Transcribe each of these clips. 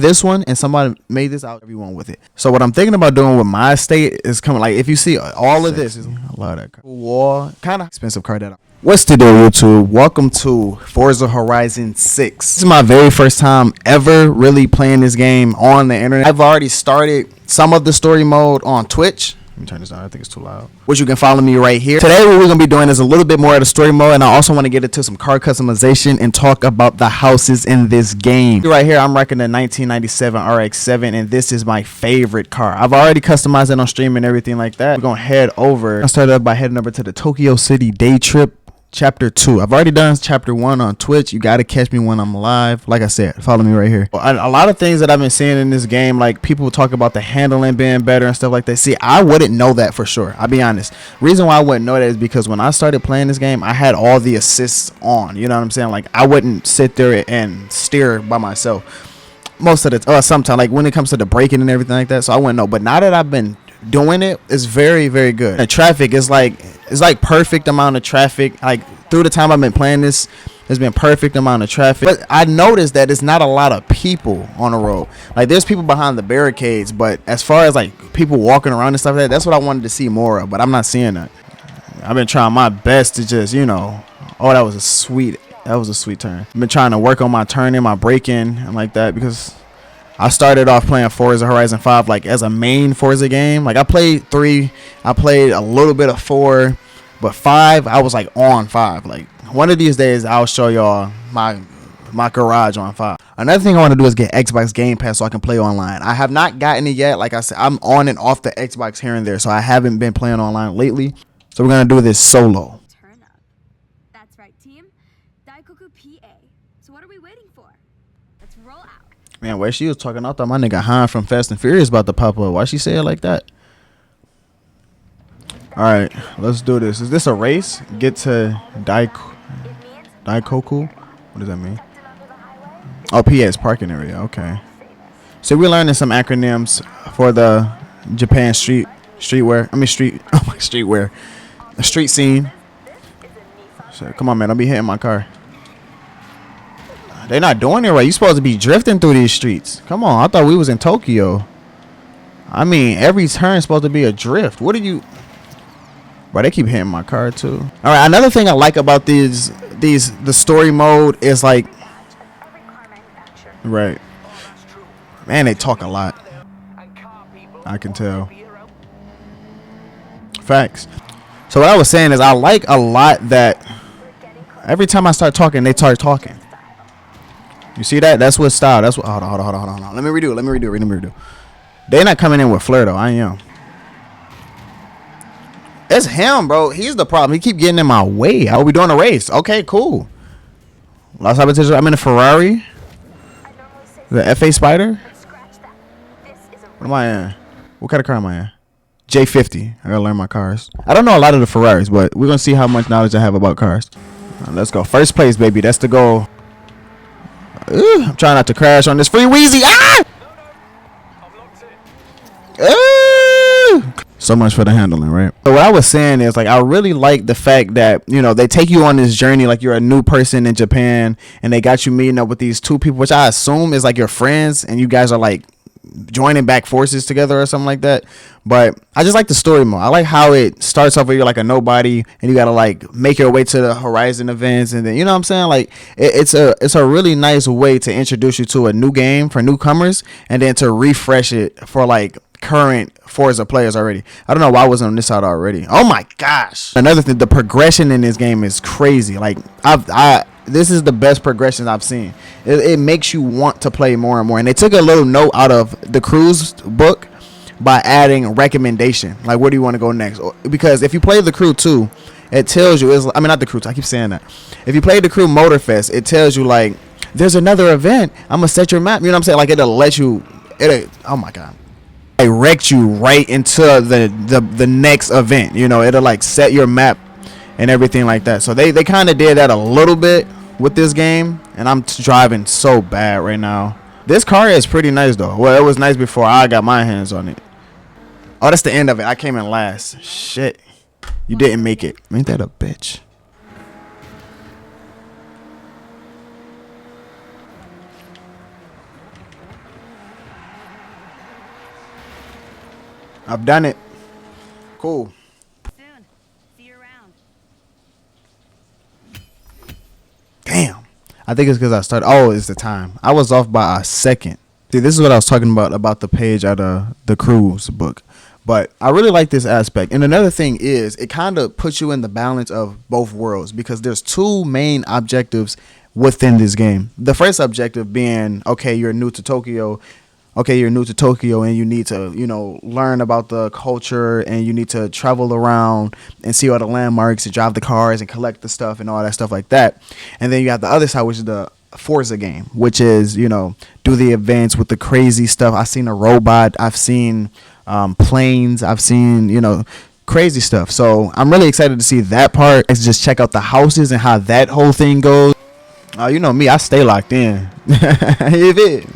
this one and somebody made this out everyone with it. So what I'm thinking about doing with my estate is coming, like, if you see all of this, I love that car. Wall, kind of expensive car that what's to do, YouTube? Welcome to Forza Horizon 6. This is my very first time ever really playing this game on the internet. I've already started some of the story mode on Twitch. Let me turn this down. I think it's too loud. Which you can follow me right here. Today what we're going to be doing is a little bit more of the story mode, and I also want to get into some car customization and talk about the houses in this game. Right here I'm rocking the 1997 RX-7, and this is my favorite car. I've already customized it on stream and everything like that. We're going to head over. I started up by heading over to the Tokyo City Day Trip. Chapter 2. I've already done chapter 1 on Twitch. You got to catch me when I'm live. Like I said, follow me right here. A lot of things that I've been seeing in this game, like people talk about the handling being better and stuff like that. See, I wouldn't know that for sure. I'll be honest. Reason why I wouldn't know that is because when I started playing this game, I had all the assists on. You know what I'm saying? Like, I wouldn't sit there and steer by myself most of the sometimes, like when it comes to the braking and everything like that. So I wouldn't know. But now that I've been doing it, it's very, very good. The traffic is like perfect amount of traffic. Like through the time I've been playing this, there's been perfect amount of traffic. But I noticed that it's not a lot of people on the road. Like there's people behind the barricades, but as far as like people walking around and stuff like that, that's what I wanted to see more of. But I'm not seeing that. I've been trying my best to just, you know, that was a sweet turn. I've been trying to work on my turning, my braking, and like that, because I started off playing Forza Horizon 5 like as a main Forza game. Like I played 3, I played a little bit of 4, but 5 I was like on 5. Like one of these days I'll show y'all my garage on 5. Another thing I want to do is get Xbox Game Pass so I can play online. I have not gotten it yet. Like I said, I'm on and off the Xbox here and there, so I haven't been playing online lately. So we're gonna do this solo. Turn up. That's right, team. Daikoku PA. So what are we waiting for? Let's roll out. Man, where she was talking, I thought my nigga Han from Fast and Furious about to pop up. Why she say it like that? All right, let's do this. Is this a race? Get to Daikoku? What does that mean? Oh, PA is parking area. Okay. So we're learning some acronyms for the Japan streetwear. Street scene. So come on, man. Don't be hitting my car. They're not doing it right. You supposed to be drifting through these streets. Come on. I thought we was in Tokyo. I mean, every turn is supposed to be a drift. What are you... Bro, they keep hitting my car too. All right. Another thing I like about the story mode is like... Right. Man, they talk a lot. I can tell. Facts. So what I was saying is I like a lot that every time I start talking, they start talking. You see that? That's what style. That's what. Hold on. Let me redo. They're not coming in with flair though. I am. It's him, bro. He's the problem. He keep getting in my way. How are we doing a race? Okay, cool. Last time I'm in a Ferrari. The FA Spider. What am I in? What kind of car am I in? J50. I gotta learn my cars. I don't know a lot of the Ferraris, but we're gonna see how much knowledge I have about cars. Let's go. First place, baby. That's the goal. I'm trying not to crash on this free Wheezy. Ah! So much for the handling, right? So what I was saying is, like, I really like the fact that, you know, they take you on this journey like you're a new person in Japan, and they got you meeting up with these two people, which I assume is like your friends, and you guys are like joining back forces together or something like that. But I just like the story mode. I like how it starts off where you're like a nobody and you gotta like make your way to the Horizon events, and then, you know what I'm saying, like it's a really nice way to introduce you to a new game for newcomers, and then to refresh it for like current Forza players already. I don't know why I wasn't on this side already. Oh my gosh. Another thing, the progression in this game is crazy. Like this is the best progression I've seen. It makes you want to play more and more. And they took a little note out of the Crew's book by adding recommendation. Like, where do you want to go next? Because if you play the Crew 2, it tells you, not the Crew 2, I keep saying that. If you play the Crew Motorfest, it tells you, like, there's another event. I'm going to set your map. You know what I'm saying? Like, it'll let you, oh my God. Direct you right into the next event. You know, it'll, like, set your map and everything like that. So they kind of did that a little bit with this game, and I'm driving so bad right now. This car is pretty nice though. Well, it was nice before I got my hands on it. Oh, that's the end of it. I came in last. Shit, you didn't make it. Ain't that a bitch? I've done it. Cool. Soon. See you around. Damn. I think it's because I started. Oh, it's the time. I was off by a second. See, this is what I was talking about the page out of the cruise book. But I really like this aspect. And another thing is it kind of puts you in the balance of both worlds because there's two main objectives within this game. The first objective being, okay, you're new to Tokyo. Okay, you're new to Tokyo and you need to, learn about the culture and you need to travel around and see all the landmarks and drive the cars and collect the stuff and all that stuff like that. And then you have the other side, which is the Forza game, which is, do the events with the crazy stuff. I've seen a robot. I've seen planes. I've seen, crazy stuff. So I'm really excited to see that part. Let's just check out the houses and how that whole thing goes. You know me, I stay locked in.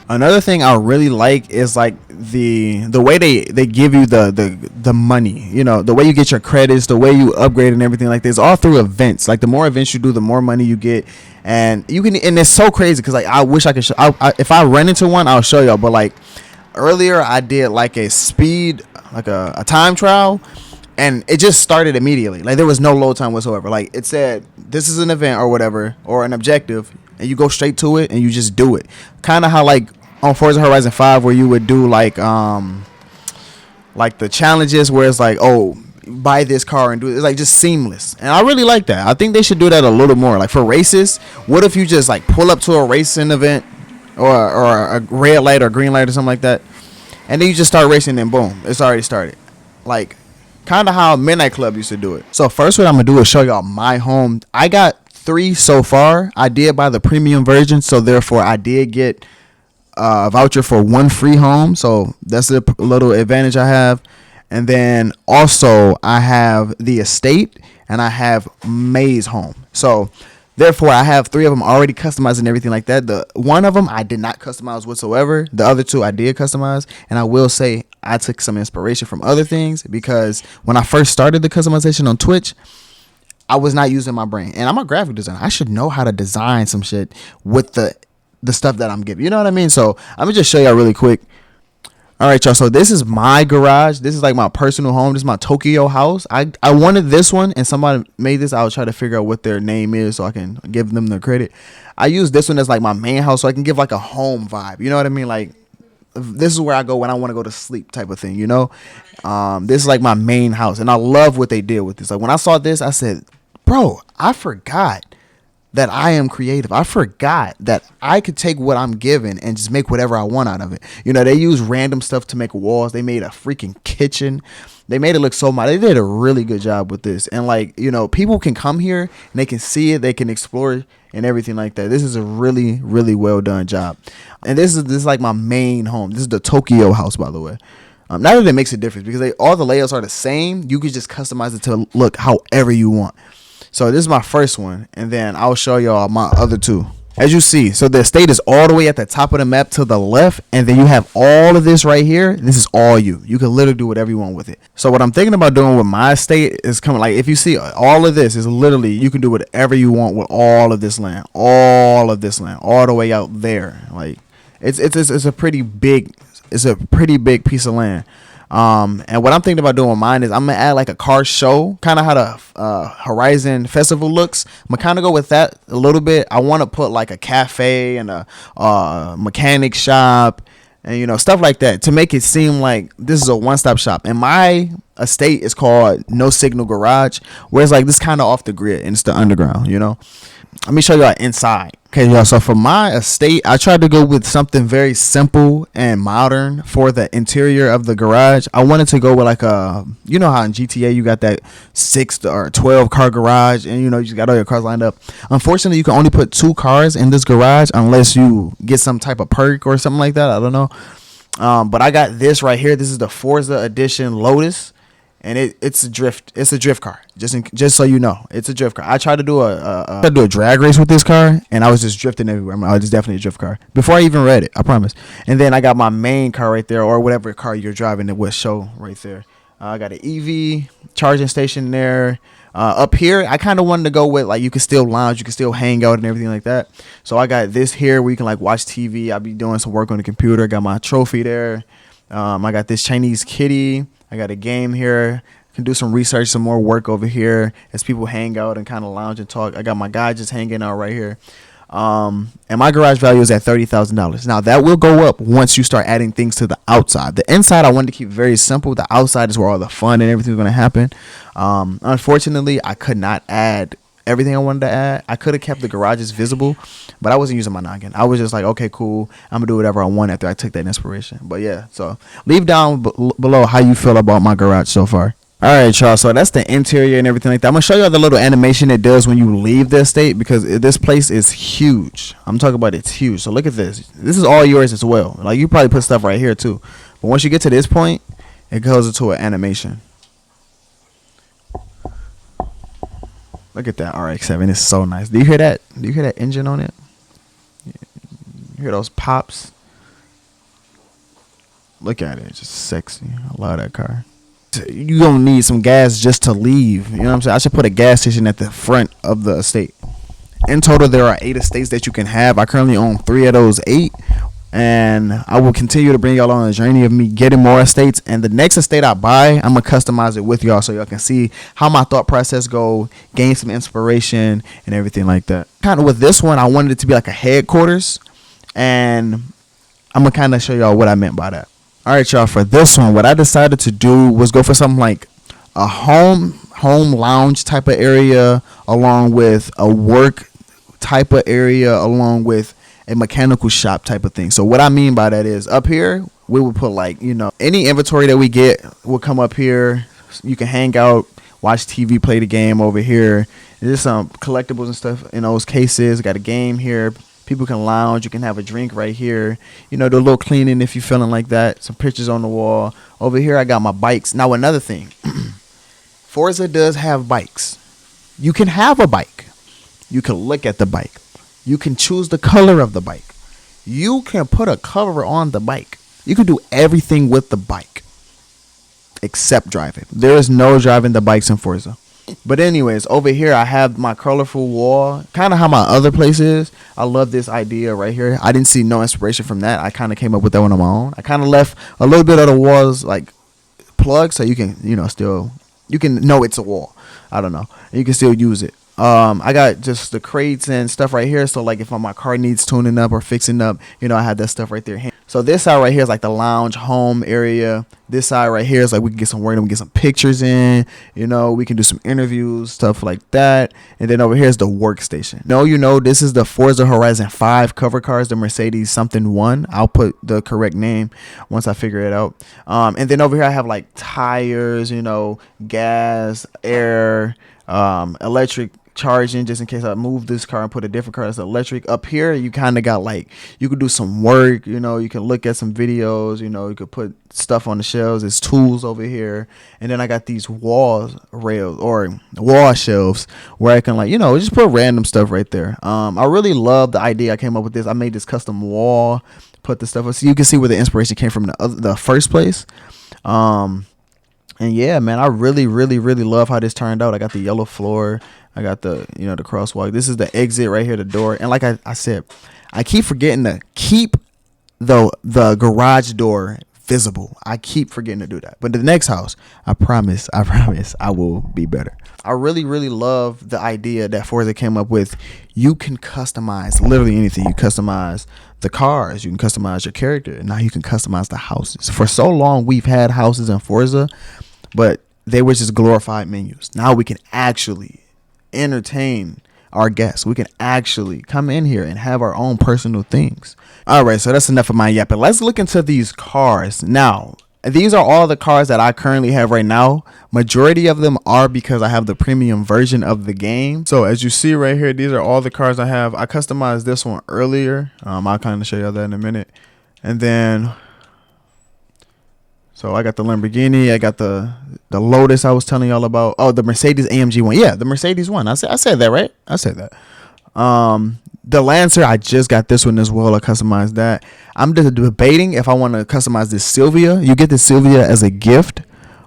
Another thing I really like is like the way they give you the money, the way you get your credits, the way you upgrade and everything like this, all through events. Like the more events you do, the more money you get, and it's so crazy because like I wish I could if I run into one, I'll show y'all. But like earlier, I did like a speed, like a time trial. And it just started immediately. Like there was no load time whatsoever. Like it said, this is an event or whatever, or an objective, and you go straight to it and you just do it. Kind of how like on Forza Horizon 5 where you would do like the challenges where it's like, oh, buy this car and do it. It's like just seamless. And I really like that. I think they should do that a little more. Like for races, what if you just like pull up to a racing event or a red light or green light or something like that, and then you just start racing and boom, it's already started. Like kind of how Midnight Club used to do it. So first what I'm going to do is show y'all my home. I got 3 so far. I did buy the premium version, so therefore I did get a voucher for 1 free home. So that's a little advantage I have. And then also I have the estate and I have May's home. So therefore I have 3 of them already customized and everything like that. The one of them I did not customize whatsoever. The other 2 I did customize, and I will say I took some inspiration from other things because when I first started the customization on Twitch, I was not using my brain. And I'm a graphic designer. I should know how to design some shit with the stuff that I'm giving. You know what I mean? So I'm gonna just show y'all really quick. All right, y'all. So this is my garage. This is like my personal home. This is my Tokyo house. I wanted this one, and somebody made this. I'll try to figure out what their name is so I can give them the credit. I use this one as like my main house so I can give like a home vibe. You know what I mean? Like this is where I go when I want to go to sleep type of thing. This is like my main house, and I love what they did with this. Like when I saw this, I said, bro, I forgot that I am creative. I forgot that I could take what I'm given and just make whatever I want out of it. They use random stuff to make walls. They made a freaking kitchen. They made it look so much. They did a really good job with this. And like, people can come here and they can see it. They can explore and everything like that. This is a really, really well done job. And this is like my main home. This is the Tokyo house, by the way. Not that it makes a difference because all the layouts are the same. You could just customize it to look however you want. So this is my first one, and then I'll show y'all my other 2. As you see, so the estate is all the way at the top of the map to the left, and then you have all of this right here. This is all you. You can literally do whatever you want with it. So what I'm thinking about doing with my estate is coming, like if you see all of this is literally, you can do whatever you want with all of this land, all the way out there. Like it's a pretty big piece of land. And what I'm thinking about doing with mine is I'm gonna add like a car show, kind of how the Horizon Festival looks. I'm gonna kind of go with that a little bit. I want to put like a cafe and a mechanic shop and stuff like that to make it seem like this is a one-stop shop. And my estate is called No Signal Garage, where it's like this kind of off the grid and it's the underground. Let me show y'all inside. Okay, y'all. So for my estate, I tried to go with something very simple and modern for the interior of the garage. I wanted to go with like how in GTA you got that 6 or 12 car garage, and you just got all your cars lined up. Unfortunately, you can only put 2 cars in this garage unless you get some type of perk or something like that. I don't know. But I got this right here. This is the Forza Edition Lotus. And it's a drift car. Just so you know, it's a drift car. I tried to do a drag race with this car, and I was just drifting everywhere. It's definitely a drift car. Before I even read it, I promise. And then I got my main car right there, or whatever car you're driving, it will show right there. I got an EV charging station there. Up here, I kind of wanted to go with like you can still lounge, you can still hang out and everything like that. So I got this here where you can like watch TV. I'll be doing some work on the computer. Got my trophy there. I got this Chinese kitty. I got a game here. Can do some research, some more work over here as people hang out and kind of lounge and talk. I got my guy just hanging out right here. And my garage value is at $30,000. Now that will go up once you start adding things to the outside. The inside I wanted to keep very simple. The outside is where all the fun and everything's going to happen. Unfortunately, I could not add everything I wanted to add. I could have kept the garages visible, but I wasn't using my noggin. I was just like, okay, cool. I'm gonna do whatever I want after I took that inspiration. But yeah, so leave down below how you feel about my garage so far. All right, y'all. So that's the interior and everything like that. I'm gonna show y'all the little animation it does when you leave the estate, because this place is huge. I'm talking about it's huge. So look at this. This is all yours as well. Like, you probably put stuff right here too, but once you get to this point, it goes into an animation. Look at that RX-7. It's so nice. Do you hear that? Do you hear that engine on it? You hear those pops? Look at it. It's just sexy. I love that car. You gonna need some gas just to leave. You know what I'm saying? I should put a gas station at the front of the estate. In total, there are 8 estates that you can have. I currently own 3 of those 8. And I will continue to bring y'all on a journey of me getting more estates. And the next estate I buy, I'm gonna customize it with y'all so y'all can see how my thought process go, gain some inspiration and everything like that. Kind of with this one, I wanted it to be like a headquarters, and I'm gonna kind of show y'all what I meant by that. All right, y'all. For this one, what I decided to do was go for something like a home lounge type of area, along with a work type of area, along with a mechanical shop type of thing. So what I mean by that is, up here we would put, like, you know, any inventory that we get will come up here. You can hang out, watch TV, play the game over here. There's some collectibles and stuff in those cases. Got a game here. People can lounge. You can have a drink right here. You know, do a little cleaning if you're feeling like that. Some pictures on the wall. Over here I got my bikes. Now another thing, Forza does have bikes. You can have a bike. You can look at the bike. You can choose the color of the bike. You can put a cover on the bike. You can do everything with the bike except driving. There is no driving the bikes in Forza. But anyways, over here I have my colorful wall, kind of how my other place is. I love this idea right here. I didn't see no inspiration from that. I kind of came up with that one on my own. I kind of left a little bit of the walls like plugged, so you can, you know, still, you can know it's a wall. I don't know. You can still use it. I got just the crates and stuff right here. So like if my car needs tuning up or fixing up, you know, I have that stuff right there. So this side right here is like the lounge home area. This side right here is like we can get some work and we get some pictures in, you know, we can do some interviews, stuff like that. And then over here is the workstation. No, you know, this is the Forza Horizon 5 cover cars, the Mercedes something 1. I'll put the correct name once I figure it out. And then over here I have like tires, you know, gas, air, electric charging, just in case I move this car and put a different car that's electric. Up here you kind of got like, you could do some work, you know, you can look at some videos, you know, you could put stuff on the shelves. There's tools over here. And then I got these wall rails or wall shelves where I can, like, you know, just put random stuff right there. I really love the idea I came up with this. I made this custom wall, put the stuff up so you can see where the inspiration came from the first place. And yeah, man, I really love how this turned out. I got the yellow floor. I got the, you know, the crosswalk. This is the exit right here, the door. And like I said, I keep forgetting to keep the garage door visible. I keep forgetting to do that. But the next house, I promise I will be better. I really love the idea that Forza came up with. You can customize literally anything. You customize the cars. You can customize your character. Now you can customize the houses. For so long, we've had houses in Forza, but they were just glorified menus. Now we can actually entertain our guests. We can actually come in here and have our own personal things. All right, so that's enough of my yapping. Let's look into these cars. Now, these are all the cars that I currently have right now. Majority of them are because I have the premium version of the game. So as you see right here, these are all the cars I have. I customized this one earlier. I'll kind of show you that in a minute. And then, so I got the Lamborghini. I got the Lotus I was telling y'all about. Oh, the Mercedes AMG one. Yeah, the Mercedes one. I said that, right? I said that. The Lancer, I just got this one as well. I customized that. I'm just debating if I want to customize this Silvia. You get the Silvia as a gift,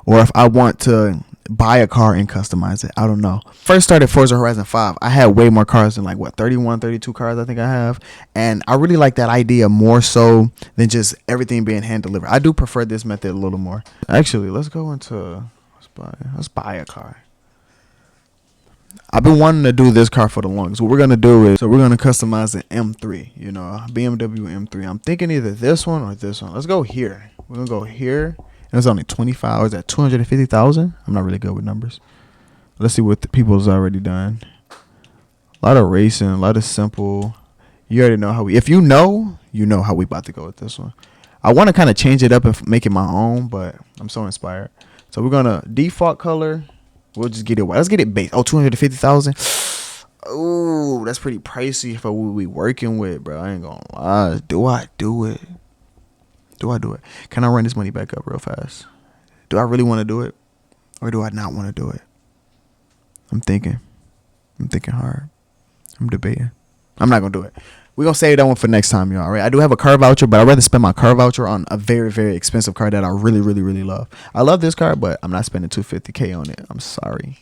or if I want to buy a car and customize it. I don't know. First started Forza Horizon 5. I had way more cars than like what 31, 32 cars I think I have, and I really like that idea more so than just everything being hand delivered. I do prefer this method a little more. Actually, let's go into let's buy a car. I've been wanting to do this car for the longest. What we're gonna do is we're gonna customize an M3. You know, a BMW M3. I'm thinking either this one or this one. Let's go here. We're gonna go here. And it's only 25 hours at 250,000. I'm not really good with numbers. Let's see what the people's already done. A lot of racing, a lot of simple. You already know how we. If you know how we about to go with this one. I want to kind of change it up and make it my own, but I'm so inspired. So we're gonna default color. We'll just get it white. Let's get it base. Oh, 250,000. Oh, that's pretty pricey for what we working with, bro. I ain't gonna lie. Do I do it? Can I run this money back up real fast? Do I really want to do it? Or do I not want to do it? I'm thinking hard. I'm debating. I'm not going to do it. We're going to save that one for next time, y'all. All right? I do have a car voucher, but I'd rather spend my car voucher on a very, very expensive car that I really, really, really love. I love this car, but I'm not spending $250K on it. I'm sorry.